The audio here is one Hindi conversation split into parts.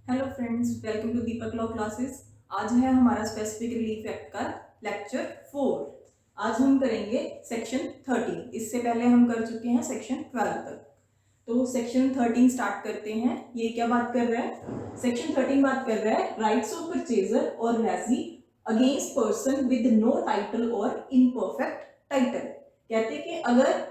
Hello friends, welcome to Deepak law classes. आज है हमारा स्पेसिफिक रिलीफ एक्ट का लेक्चर 4। आज हम करेंगे सेक्शन 13। इससे पहले हम कर चुके हैं सेक्शन 12 तक। तो सेक्शन 13 स्टार्ट करते हैं। ये क्या बात कर रहा है? सेक्शन 13 बात कर रहा है राइट्स ऑफ परचेजर और lessee against person with no title और इनपरफेक्ट टाइटल। कहते हैं कि अगर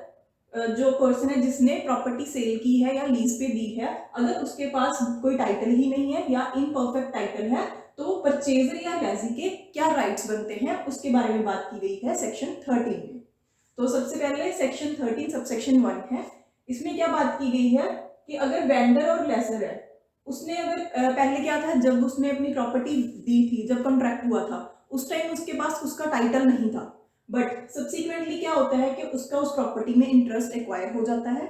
जो पर्सन है जिसने प्रॉपर्टी सेल की है या लीज पे दी है, अगर उसके पास कोई टाइटल ही नहीं है या इनपरफेक्ट टाइटल है, तो परचेजर या लेसी के क्या राइट्स बनते हैं उसके बारे में बात की गई है सेक्शन 13 में। तो सबसे पहले सेक्शन 13 सबसेक्शन 1 है। इसमें क्या बात की गई है कि अगर वेंडर और लेसर है, उसने अगर पहले क्या था, जब उसने अपनी प्रॉपर्टी दी थी, जब कॉन्ट्रैक्ट हुआ था, उस टाइम उसके पास उसका टाइटल नहीं था। बट सब्सिक्वेंटली क्या होता है कि उसका उस प्रॉपर्टी में इंटरेस्ट एक्वायर हो जाता है।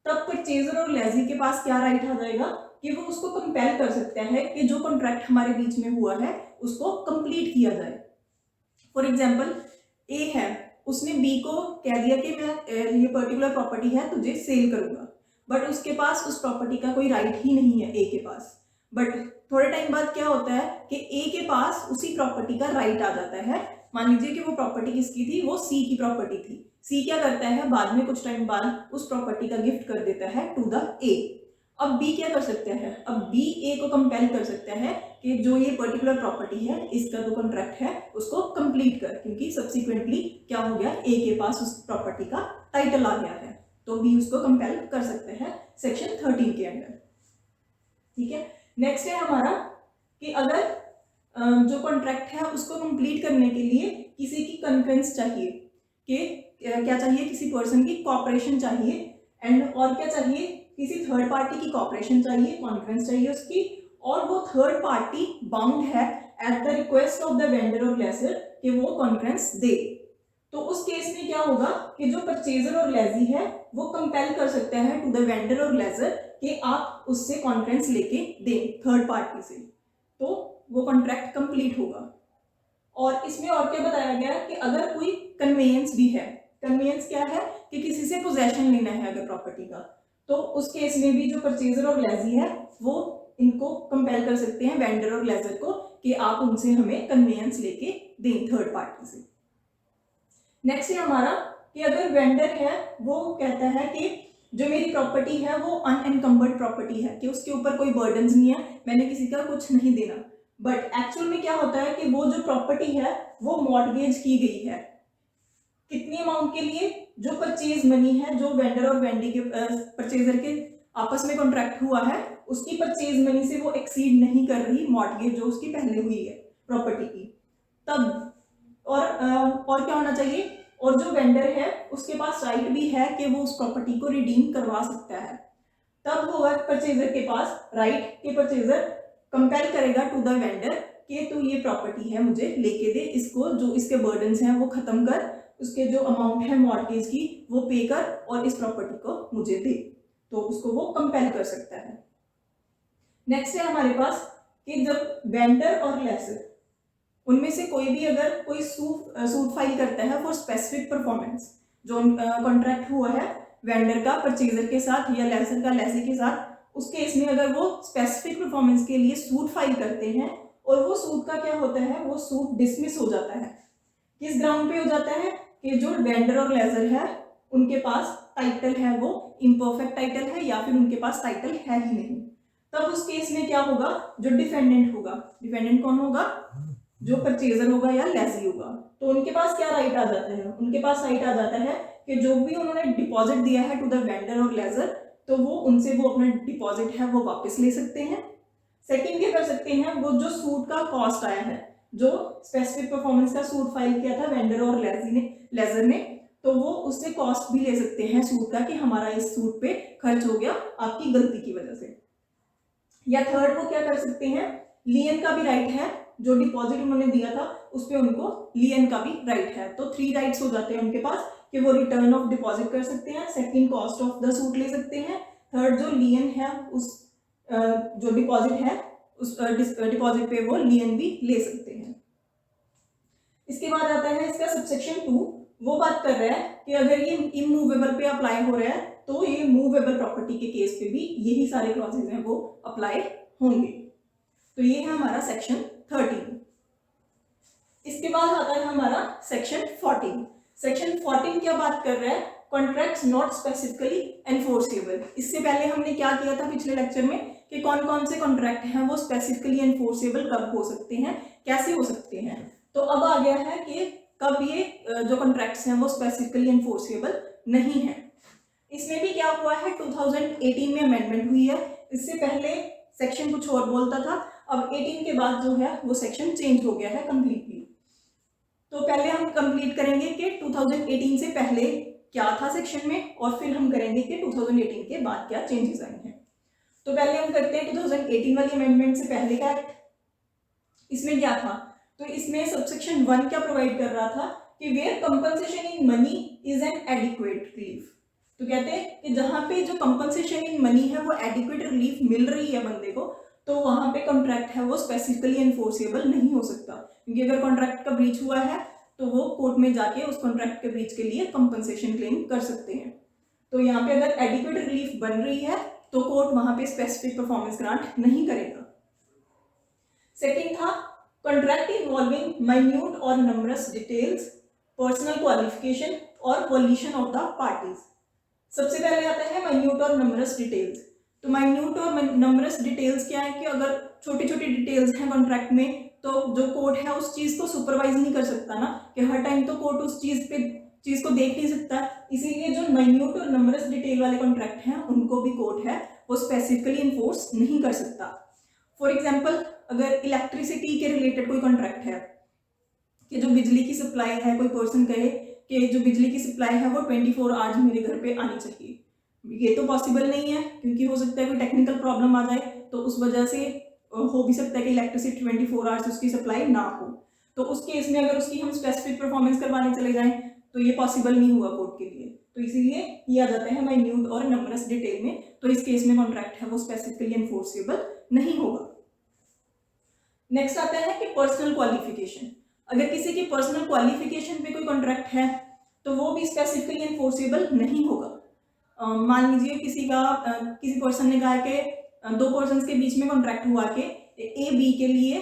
तब परचेजर और लेजी के पास क्या राइट आ जाएगा कि वो उसको कंपेल कर सकता है कि जो कॉन्ट्रैक्ट हमारे बीच में हुआ है उसको कंप्लीट किया जाए। फॉर एग्जाम्पल, ए है, उसने बी को कह दिया कि मैं ये पर्टिकुलर प्रॉपर्टी है तुझे सेल करूंगा, बट उसके पास उस प्रॉपर्टी का कोई राइट ही नहीं है ए के पास। बट थोड़े टाइम बाद क्या होता है कि ए के पास उसी प्रॉपर्टी का राइट आ जाता है। मान लीजिए कि वो प्रॉपर्टी किसकी थी, वो सी की प्रॉपर्टी थी। सी क्या करता है, बाद में कुछ टाइम बाद उस प्रॉपर्टी का गिफ्ट कर देता है टू द ए। अब बी क्या कर सकता है, अब बी ए को कंपेल कर सकता है कि जो ये पर्टिकुलर प्रॉपर्टी है, इसका जो कॉन्ट्रैक्ट है उसको कंप्लीट कर, क्योंकि सब्सिक्वेंटली क्या हो गया, ए के पास उस प्रॉपर्टी का टाइटल आ गया है, तो बी उसको कंपेल कर सकते हैं सेक्शन 13 के अंदर। ठीक है। नेक्स्ट है हमारा कि अगर जो कॉन्ट्रैक्ट है उसको कंप्लीट करने के लिए किसी की कन्फ्रेंस चाहिए, कि क्या चाहिए, किसी पर्सन की कॉपरेशन चाहिए, एंड और क्या चाहिए, किसी थर्ड पार्टी की कॉपरेशन चाहिए, कॉन्फ्रेंस चाहिए उसकी, और वो थर्ड पार्टी बाउंड है at the request of the vendor और लेसर कि वो कॉन्फ्रेंस दे। तो उस केस में क्या होगा कि जो परचेजर और लेजी है वो कंपेल कर सकता है टू द वेंडर और लेजर कि आप उससे कॉन्फ्रेंस लेके दें थर्ड पार्टी से, तो वो कॉन्ट्रैक्ट कंप्लीट होगा। और इसमें और क्या बताया गया है कि अगर कोई कन्वेयंस भी है, कन्वेयंस क्या है कि किसी से पोजेशन लेना है अगर प्रॉपर्टी का, तो उस केस में भी जो परचेजर और लेजी है वो इनको कंपेल कर सकते हैं वेंडर और लेजर को कि आप उनसे हमें कन्वेयंस लेके दें थर्ड पार्टी से। नेक्स्ट है हमारा कि अगर वेंडर है वो कहता है कि जो मेरी प्रॉपर्टी है वो अनएनकम्बर्ड प्रॉपर्टी है, कि उसके ऊपर कोई बर्डन्स नहीं है, मैंने किसी का कुछ नहीं देना। बट एक्चुअल में क्या होता है कि वो जो प्रॉपर्टी है वो मॉर्टगेज की गई है। कितनी अमाउंट के लिए? जो परचेज मनी है, जो वेंडर और वेंडी के परचेजर के आपस में कॉन्ट्रैक्ट हुआ है, उसकी परचेज मनी से वो एक्सीड नहीं कर रही मॉर्टगेज जो उसकी पहले हुई है प्रॉपर्टी की। तब और क्या होना चाहिए, और जो वेंडर है उसके पास राइट भी है कि वो उस प्रॉपर्टी को रिडीम करवा सकता है। तब होगा परचेजर के पास राइट कि परचेजर कंपेल करेगा टू द वेंडर कि तू ये प्रॉपर्टी है मुझे लेके दे, इसको जो इसके बर्डन्स हैं वो खत्म कर, उसके जो अमाउंट है मॉर्टगेज की वो पे कर और इस प्रॉपर्टी को मुझे दे, तो उसको वो कंपेल कर सकता है। नेक्स्ट है हमारे पास कि जब वेंडर और लेसर उनमें से कोई भी अगर कोई सूट फाइल करता है फॉर स्पेसिफिक परफॉर्मेंस, जो कॉन्ट्रैक्ट हुआ है वेंडर का परचेजर के साथ या लेसर का लेसी के साथ, उस केस में अगर वो स्पेसिफिक परफॉर्मेंस के लिए सूट फाइल करते हैं और वो सूट का क्या होता है, वो सूट डिसमिस हो जाता है। किस ग्राउंड पे हो जाता है कि जो वेंडर और लेसर है उनके पास टाइटल है वो इम्परफेक्ट टाइटल है या फिर उनके पास टाइटल है ही नहीं। तब उस केस में क्या होगा, जो डिफेंडेंट होगा, डिफेंडेंट कौन होगा, जो परचेजर होगा या लेसी होगा, तो उनके पास क्या राइट आ जाता है, उनके पास राइट आ जाता है कि जो भी उन्होंने डिपॉजिट दिया है टू द वेंडर और लेजर, तो वो उनसे वो अपना डिपॉजिट है वो वापस ले सकते हैं। सेकंड क्या कर सकते हैं, वो जो सूट का कॉस्ट आया है, जो स्पेसिफिक परफॉर्मेंस का सूट फाइल किया था वेंडर और लेजर ने, तो वो उससे कॉस्ट भी ले सकते हैं सूट का कि हमारा इस सूट पे खर्च हो गया आपकी गलती की वजह से। या थर्ड वो क्या कर सकते हैं, लियन का भी राइट है, जो डिपॉजिट उन्होंने दिया था उस पर उनको लियन का भी राइट है। तो 3 राइट्स हो जाते हैं उनके पास कि वो रिटर्न ऑफ डिपॉजिट कर सकते हैं, second cost of the suit ले सकते हैं, थर्ड जो लियन है उस जो डिपॉजिट है उस डिपॉजिट पे वो लियन भी ले सकते हैं। इसके बाद आता है इसका सबसेक्शन 2, वो बात कर रहा है कि अगर ये इमूवेबल पे अप्लाई हो रहा है तो ये मूवेबल प्रॉपर्टी के केस पे भी यही सारे क्लॉजेज हैं वो अप्लाई होंगे। तो ये है हमारा सेक्शन 13। इसके बाद आता है हमारा सेक्शन 14। सेक्शन 14 क्या बात कर रहा है? Contracts not specifically enforceable. इससे पहले हमने क्या किया था पिछले लेक्चर में कि कौन कौन से कॉन्ट्रैक्ट हैं वो स्पेसिफिकली एनफोर्सेबल कब हो सकते हैं, कैसे हो सकते हैं। तो अब आ गया है कि कब ये जो कॉन्ट्रैक्ट्स हैं वो स्पेसिफिकली एनफोर्सेबल नहीं है। इसमें भी क्या हुआ है, 2018 में अमेंडमेंट हुई है। इससे पहले सेक्शन कुछ और बोलता था, अब 18 के बाद जो है वो सेक्शन चेंज हो गया है कंप्लीटली। तो पहले हम कंप्लीट करेंगे कि 2018 से पहले क्या था सेक्शन में, और फिर हम करेंगे कि 2018 के बाद क्या चेंजेस आए हैं। तो पहले हम करते हैं 2018 वाली अमेंडमेंट से पहले का एक्ट। इसमें क्या था? तो इसमें सबसेक्शन 1 क्या प्रोवाइड कर रहा था कि where compensation in money is an adequate relief. तो कहते हैं कि जहां पे जो कंपनसेशन इन मनी है वो एडिक्वेट रिलीफ मिल रही है बंदे को, तो वहां पे कॉन्ट्रैक्ट है वो स्पेसिफिकली एनफोर्सेबल नहीं हो सकता, क्योंकि अगर कॉन्ट्रैक्ट का ब्रीच हुआ है तो वो कोर्ट में जाके उस कॉन्ट्रैक्ट के ब्रीच के लिए कंपनसेशन क्लेम कर सकते हैं। तो यहाँ पे अगर एडिक्वेट रिलीफ बन रही है तो कोर्ट वहां पे स्पेसिफिक परफॉर्मेंस ग्रांट नहीं करेगा। सेकेंड था कॉन्ट्रैक्ट इन्वॉल्विंग माइन्यूट और नंबरस डिटेल्स, पर्सनल क्वालिफिकेशन और वॉल्यूशन ऑफ द पार्टीज। सबसे पहले आता है माइन्यूट और नंबरस डिटेल्स। तो माइन्यूट और नंबरस डिटेल्स क्या है कि अगर छोटी छोटी डिटेल्स हैं कॉन्ट्रैक्ट में तो जो कोर्ट है उस चीज को सुपरवाइज नहीं कर सकता ना, कि हर टाइम तो कोर्ट उस चीज को देख नहीं सकता। इसीलिए जो माइन्यूट और नंबरस डिटेल वाले कॉन्ट्रैक्ट हैं उनको भी कोर्ट है वो स्पेसिफिकली इन्फोर्स नहीं कर सकता। फॉर एग्जाम्पल, अगर इलेक्ट्रिसिटी के रिलेटेड कोई कॉन्ट्रैक्ट है कि जो बिजली की सप्लाई है, कोई पर्सन कहे कि जो बिजली की सप्लाई है वो 24 आवर्स मेरे घर पे आनी चाहिए, ये तो पॉसिबल नहीं है, क्योंकि हो सकता है कोई टेक्निकल प्रॉब्लम आ जाए, तो उस वजह से हो भी सकता है कि इलेक्ट्रिसिटी 24 आवर्स उसकी सप्लाई ना हो। तो उस केस में अगर उसकी हम स्पेसिफिक परफॉर्मेंस करवाने चले जाएं तो ये पॉसिबल नहीं हुआ कोर्ट के लिए, तो इसीलिए ये आ जाता है माइन्यूट और नंबरस डिटेल में। तो इस केस में कॉन्ट्रैक्ट है वो स्पेसिफिकली एनफोर्सेबल नहीं होगा। नेक्स्ट आता है कि पर्सनल क्वालिफिकेशन। अगर किसी की पर्सनल क्वालिफिकेशन पे कोई कॉन्ट्रैक्ट है तो वो भी स्पेसिफिकली एनफोर्सेबल नहीं होगा। मान लीजिए किसी पर्सन ने कहा कि 2 पर्सन्स के बीच में कॉन्ट्रैक्ट हुआ कि ए बी के लिए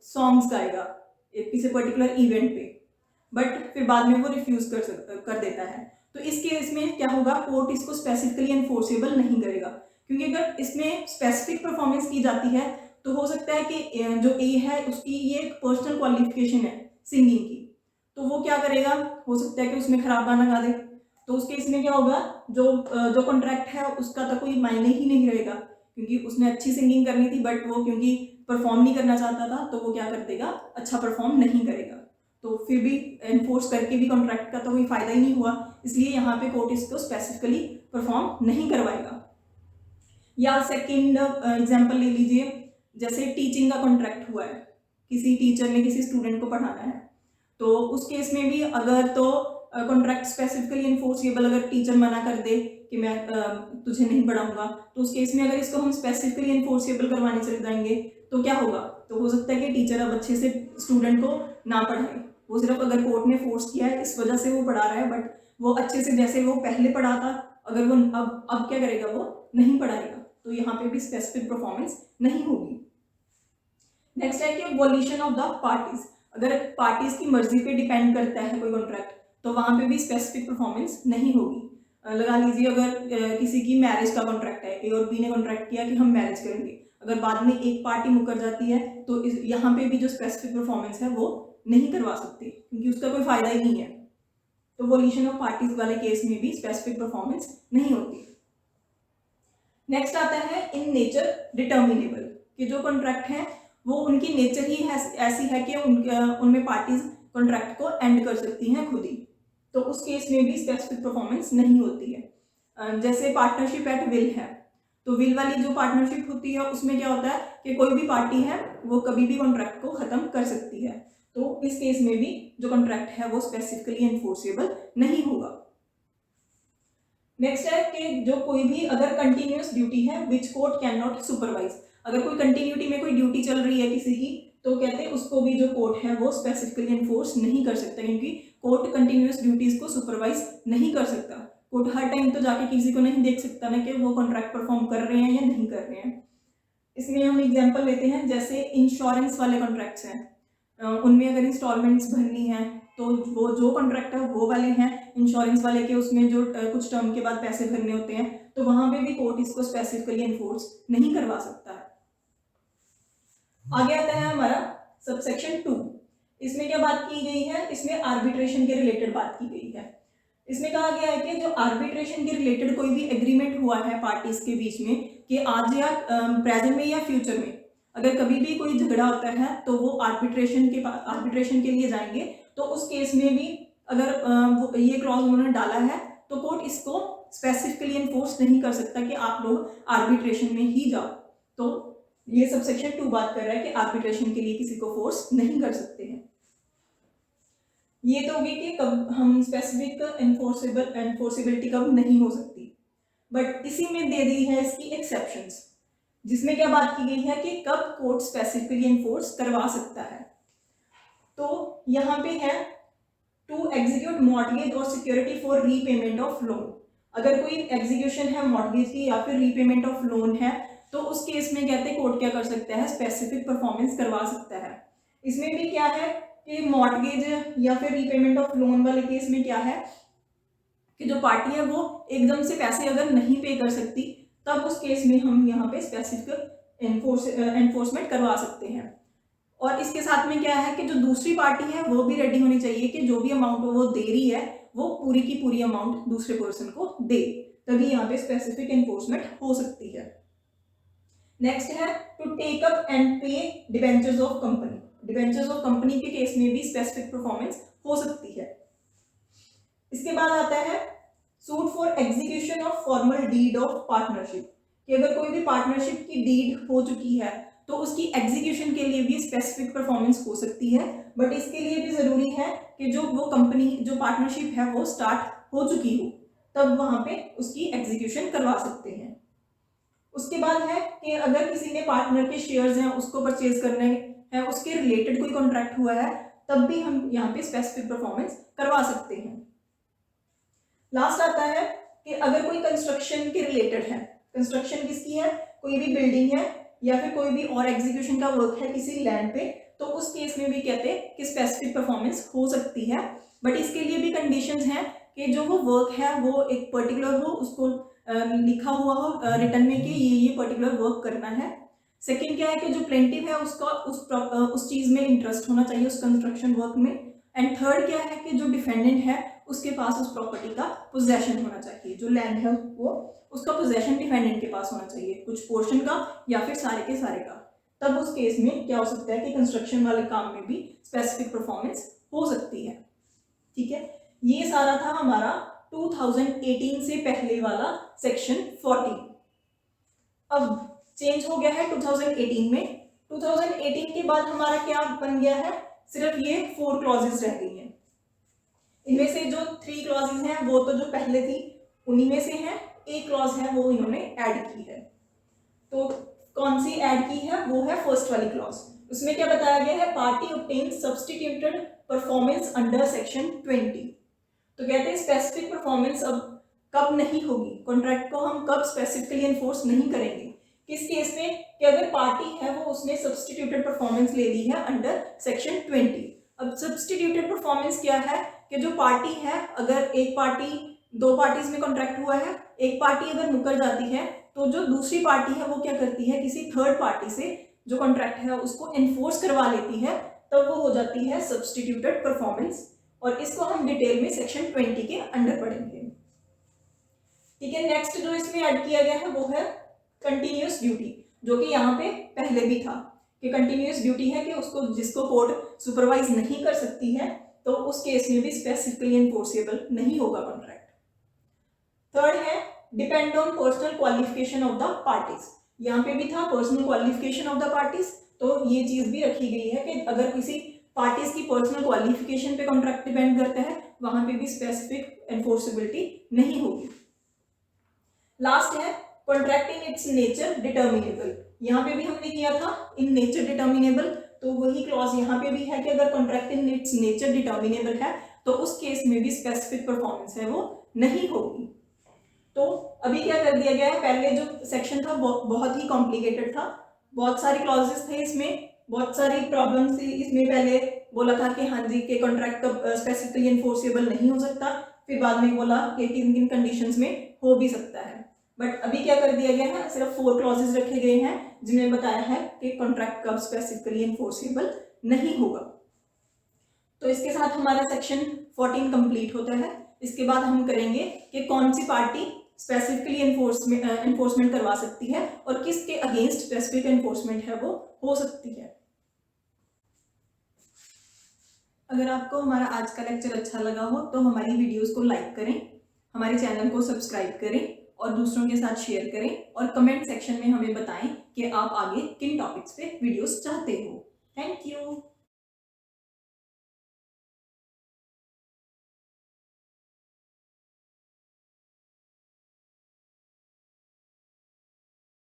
सॉन्ग्स गाएगा किसी पर्टिकुलर इवेंट पे, बट फिर बाद में वो रिफ्यूज कर देता है। तो इस केस में क्या होगा, कोर्ट इसको स्पेसिफिकली एनफोर्सेबल नहीं करेगा, क्योंकि अगर इसमें स्पेसिफिक परफॉर्मेंस की जाती है तो हो सकता है कि जो ए है उसकी ये एक पर्सनल क्वालिफिकेशन है सिंगिंग की, तो वो क्या करेगा, हो सकता है कि उसमें खराब गाना गा दे। तो उस केस में क्या होगा, जो कॉन्ट्रैक्ट है उसका तो कोई मायने ही नहीं रहेगा, क्योंकि उसने अच्छी सिंगिंग करनी थी बट वो क्योंकि परफॉर्म नहीं करना चाहता था तो वो क्या कर देगा, अच्छा परफॉर्म नहीं करेगा। तो फिर भी एनफोर्स करके भी कॉन्ट्रैक्ट का तो कोई फायदा ही नहीं हुआ, इसलिए यहाँ पे कोर्ट इसको स्पेसिफिकली परफॉर्म नहीं करवाएगा। या सेकेंड एग्जाम्पल ले लीजिए, जैसे टीचिंग का कॉन्ट्रैक्ट हुआ है, किसी टीचर ने किसी स्टूडेंट को पढ़ाना है, तो उस केस में भी अगर तो कॉन्ट्रैक्ट स्पेसिफिकली एनफोर्सेबल अगर टीचर मना कर दे कि मैं तुझे नहीं पढ़ाऊंगा, तो उस केस में अगर इसको हम स्पेसिफिकली एनफोर्सेबल करवाने चले जाएंगे तो क्या होगा, तो हो सकता है कि टीचर अब अच्छे से स्टूडेंट को ना पढ़ाए। वो सिर्फ अगर कोर्ट ने फोर्स किया है इस वजह से वो पढ़ा रहा है, बट वो अच्छे से जैसे वो पहले पढ़ाता अगर वो अब क्या करेगा, वो नहीं पढ़ाएगा, तो यहाँ पे भी स्पेसिफिक परफॉर्मेंस नहीं होगी। नेक्स्ट है कि वॉल्यूशन ऑफ द पार्टीज। अगर पार्टीज की मर्जी पे डिपेंड करता है कोई कॉन्ट्रैक्ट तो वहां पे भी स्पेसिफिक परफॉर्मेंस नहीं होगी। लगा लीजिए अगर किसी की मैरिज का कॉन्ट्रैक्ट है, ए और बी ने कॉन्ट्रैक्ट किया कि हम मैरिज करेंगे, अगर बाद में एक पार्टी मुकर जाती है तो यहाँ पे भी जो स्पेसिफिक परफॉर्मेंस है वो नहीं करवा सकती, क्योंकि उसका कोई फायदा ही नहीं है। तो वॉल्यूशन ऑफ पार्टीज वाले केस में भी स्पेसिफिक परफॉर्मेंस नहीं होती। नेक्स्ट आता है इन नेचर डिटर्मिनेबल, कि जो कॉन्ट्रैक्ट है वो उनकी नेचर ही ऐसी है कि उनमें पार्टीज कॉन्ट्रैक्ट को एंड कर सकती हैं खुद ही, तो उस केस में भी स्पेसिफिक परफॉर्मेंस नहीं होती है। जैसे पार्टनरशिप एट विल है, तो विल वाली जो पार्टनरशिप होती है उसमें क्या होता है कि कोई भी पार्टी है वो कभी भी कॉन्ट्रैक्ट को खत्म कर सकती है, तो इस केस में भी जो कॉन्ट्रैक्ट है वो स्पेसिफिकली एनफोर्सेबल नहीं होगा। नेक्स्ट है कि जो कोई भी अगर कंटिन्यूअस ड्यूटी है which court can not supervise, अगर कोई कंटिन्यूटी में कोई ड्यूटी चल रही है किसी की, तो कहते हैं उसको भी जो कोर्ट है वो स्पेसिफिकली एनफोर्स नहीं कर सकता, क्योंकि कोर्ट कंटिन्यूअस ड्यूटीज को सुपरवाइज नहीं कर सकता। कोर्ट हर टाइम तो जाके किसी को नहीं देख सकता ना कि वो कॉन्ट्रैक्ट परफॉर्म कर रहे हैं या नहीं कर रहे हैं। इसमें हम एग्जांपल लेते हैं, जैसे इंश्योरेंस वाले कॉन्ट्रैक्ट्स हैं, उनमें अगर इंस्टॉलमेंट्स भरनी है तो वो जो कॉन्ट्रैक्ट है वो वाले हैं इंश्योरेंस वाले के, उसमें जो कुछ टर्म के बाद पैसे भरने होते हैं, तो वहां पे भी कोर्ट इसको स्पेसिफिकली एनफोर्स नहीं करवा सकता है। आगे आता है हमारा सबसेक्शन 2। इसमें क्या बात की गई है, इसमें आर्बिट्रेशन के रिलेटेड बात की गई है। इसमें कहा गया है कि जो आर्बिट्रेशन के रिलेटेड कोई भी एग्रीमेंट हुआ है पार्टीज के बीच में कि आज या प्रेजेंट में या फ्यूचर में अगर कभी भी कोई झगड़ा होता है तो वो आर्बिट्रेशन के लिए जाएंगे, तो उस केस में भी अगर ये क्लॉज उन्होंने डाला है तो कोर्ट इसको स्पेसिफिकली एनफोर्स नहीं कर सकता कि आप लोग आर्बिट्रेशन में ही जाओ। तो ये सबसेक्शन 2 बात कर रहा है कि आर्बिट्रेशन के लिए किसी को फोर्स नहीं कर सकते हैं। ये तो होगी कि कब हम स्पेसिफिक एनफोर्सेबिलिटी कब नहीं हो सकती, बट इसी में दे दी है इसकी एक्सेप्शंस, जिसमें क्या बात की गई है कि कब कोर्ट स्पेसिफिकली एनफोर्स करवा सकता है। तो यहाँ पे है टू एग्जीक्यूट मॉर्टगेज और security for repayment of loan. अगर कोई एग्जीक्यूशन है मॉर्टगेज की या फिर रीपेमेंट ऑफ लोन है तो उस केस में कहते हैं कोर्ट क्या कर सकता है, स्पेसिफिक परफॉर्मेंस करवा सकता है। इसमें भी क्या है कि मॉर्टगेज या फिर रीपेमेंट ऑफ लोन वाले केस में क्या है कि जो पार्टी है वो एकदम से पैसे अगर नहीं पे कर सकती तब उस केस में हम यहाँ पे स्पेसिफिक एनफोर्समेंट करवा सकते हैं। और इसके साथ में क्या है कि जो दूसरी पार्टी है वो भी रेडी होनी चाहिए कि जो भी अमाउंट वो दे रही है वो पूरी की पूरी अमाउंट दूसरे पर्सन को दे, तभी यहाँ पे स्पेसिफिक एनफोर्समेंट हो सकती है। नेक्स्ट है टू टेक अप एंड पे debentures of company. Debentures of company के केस में भी स्पेसिफिक परफॉर्मेंस हो सकती है। इसके बाद आता है suit for execution of formal deed of partnership, कि अगर कोई भी पार्टनरशिप की डीड हो चुकी है तो उसकी एग्जीक्यूशन के लिए भी स्पेसिफिक परफॉर्मेंस हो सकती है, बट इसके लिए भी जरूरी है कि जो वो कंपनी जो पार्टनरशिप है वो स्टार्ट हो चुकी हो, तब वहां पे उसकी एग्जीक्यूशन करवा सकते हैं। उसके बाद है कि अगर किसी ने पार्टनर के शेयर्स हैं उसको परचेज करने हैं, उसके रिलेटेड कोई कॉन्ट्रैक्ट हुआ है, तब भी हम यहाँ पे स्पेसिफिक परफॉर्मेंस करवा सकते हैं। लास्ट आता है कि अगर कोई कंस्ट्रक्शन के रिलेटेड है, कंस्ट्रक्शन किसकी है, कोई भी बिल्डिंग है या फिर कोई भी और एग्जीक्यूशन का वर्क है किसी लैंड पे, तो उस केस में भी कहते हैं कि स्पेसिफिक परफॉर्मेंस हो सकती है, बट इसके लिए भी कंडीशंस हैं कि जो वो वर्क है वो एक पर्टिकुलर हो, उसको लिखा हुआ हो रिटर्न में कि ये पर्टिकुलर वर्क करना है। सेकंड क्या है कि जो प्लेंटिव है उसका उस चीज में इंटरेस्ट होना चाहिए उस कंस्ट्रक्शन वर्क में। एंड थर्ड क्या है कि जो डिफेंडेंट है उसके पास उस प्रॉपर्टी का पोजेशन होना चाहिए, जो लैंड है वो उसका पोजेशन डिफेंडेंट के पास होना चाहिए, कुछ पोर्शन का या फिर सारे के सारे का। तब उस केस में क्या हो सकता है कि कंस्ट्रक्शन वाले काम में भी स्पेसिफिक परफॉर्मेंस हो सकती है। ठीक है, ये सारा था हमारा 2018 से पहले वाला सेक्शन 14। अब चेंज हो गया है 2018 में। 2018 के बाद हमारा क्या बन गया है, सिर्फ ये 4 क्लॉजेस रह गई हैं। इनमें से जो 3 क्लॉजेस हैं वो तो जो पहले थी उन्हीं में से हैं, एक क्लॉज है वो इन्होंने ऐड की है। तो कौन सी ऐड की है, वो है फर्स्ट वाली क्लॉज। उसमें क्या बताया गया है, party obtain substituted performance under section 20। तो कहते हैं स्पेसिफिक परफॉर्मेंस अब कब नहीं होगी, कॉन्ट्रैक्ट को हम कब स्पेसिफिकली एनफोर्स नहीं करेंगे, किस केस में, कि अगर पार्टी है वो उसने सब्स्टिट्यूटेड परफॉर्मेंस ले ली है अंडर सेक्शन 20। अब सब्स्टिट्यूटेड परफॉर्मेंस क्या है कि जो पार्टी है, अगर एक पार्टी, 2 पार्टीज में कॉन्ट्रैक्ट हुआ है, एक पार्टी अगर मुकर जाती है तो जो दूसरी पार्टी है वो क्या करती है, किसी थर्ड पार्टी से जो कॉन्ट्रैक्ट है उसको एनफोर्स करवा लेती है, तब वो हो जाती है सब्स्टिट्यूटेड परफॉर्मेंस। और इसको हम डिटेल में सेक्शन 20 के अंडर पढ़ेंगे। ठीक है, नेक्स्ट जो इसमें ऐड किया गया है वो है कंटिन्यूअस ड्यूटी, जो कि यहाँ पे पहले भी था कि कंटिन्यूअस ड्यूटी है कि उसको जिसको कोर्ट सुपरवाइज नहीं कर सकती है तो उस केस में भी स्पेसिफिकली एनफोर्सेबल नहीं होगा कॉन्ट्रैक्ट। थर्ड है depend on personal qualification of the parties. यहाँ पे भी था personal qualification of the parties, तो ये चीज भी रखी गई है कि अगर किसी पार्टीज की पर्सनल क्वालिफिकेशन पे कॉन्ट्रैक्ट डिपेंड करता है, वहां पे भी स्पेसिफिक एनफोर्सेबिलिटी नहीं होगी। लास्ट है contract in its nature determinable. यहाँ पे भी हमने किया था इन नेचर डिटर्मिनेबल, तो वही क्लॉज यहाँ पे भी है कि अगर contract in its nature determinable है तो उस केस में भी स्पेसिफिक परफॉर्मेंस है वो नहीं होगी। तो अभी क्या कर दिया गया है, पहले जो सेक्शन था बहुत ही कॉम्प्लिकेटेड था, बहुत सारी क्लॉजेस थे इसमें, बहुत सारी प्रॉब्लम्स थी इसमें। पहले बोला था कि हाँ जी के कॉन्ट्रैक्ट स्पेसिफिकली इन्फोर्सेबल नहीं हो सकता, फिर बाद में बोला कि किन किन कंडीशंस में हो भी सकता है। बट अभी क्या कर दिया गया है, सिर्फ 4 क्लॉजेस रखे गए हैं जिनमें बताया है कि कॉन्ट्रैक्ट कब स्पेसिफिकली इन्फोर्सेबल नहीं होगा। तो इसके साथ हमारा सेक्शन 14 कंप्लीट होता है। इसके बाद हम करेंगे कि कौन सी पार्टी स्पेसिफिकली एनफोर्समेंट करवा सकती है और किसके अगेंस्ट स्पेसिफिक एनफोर्समेंट है वो हो सकती है। अगर आपको हमारा आज का लेक्चर अच्छा लगा हो तो हमारी वीडियोस को लाइक करें, हमारे चैनल को सब्सक्राइब करें और दूसरों के साथ शेयर करें और कमेंट सेक्शन में हमें बताएं कि आप आगे किन टॉपिक्स पे वीडियोस चाहते हो। Thank you.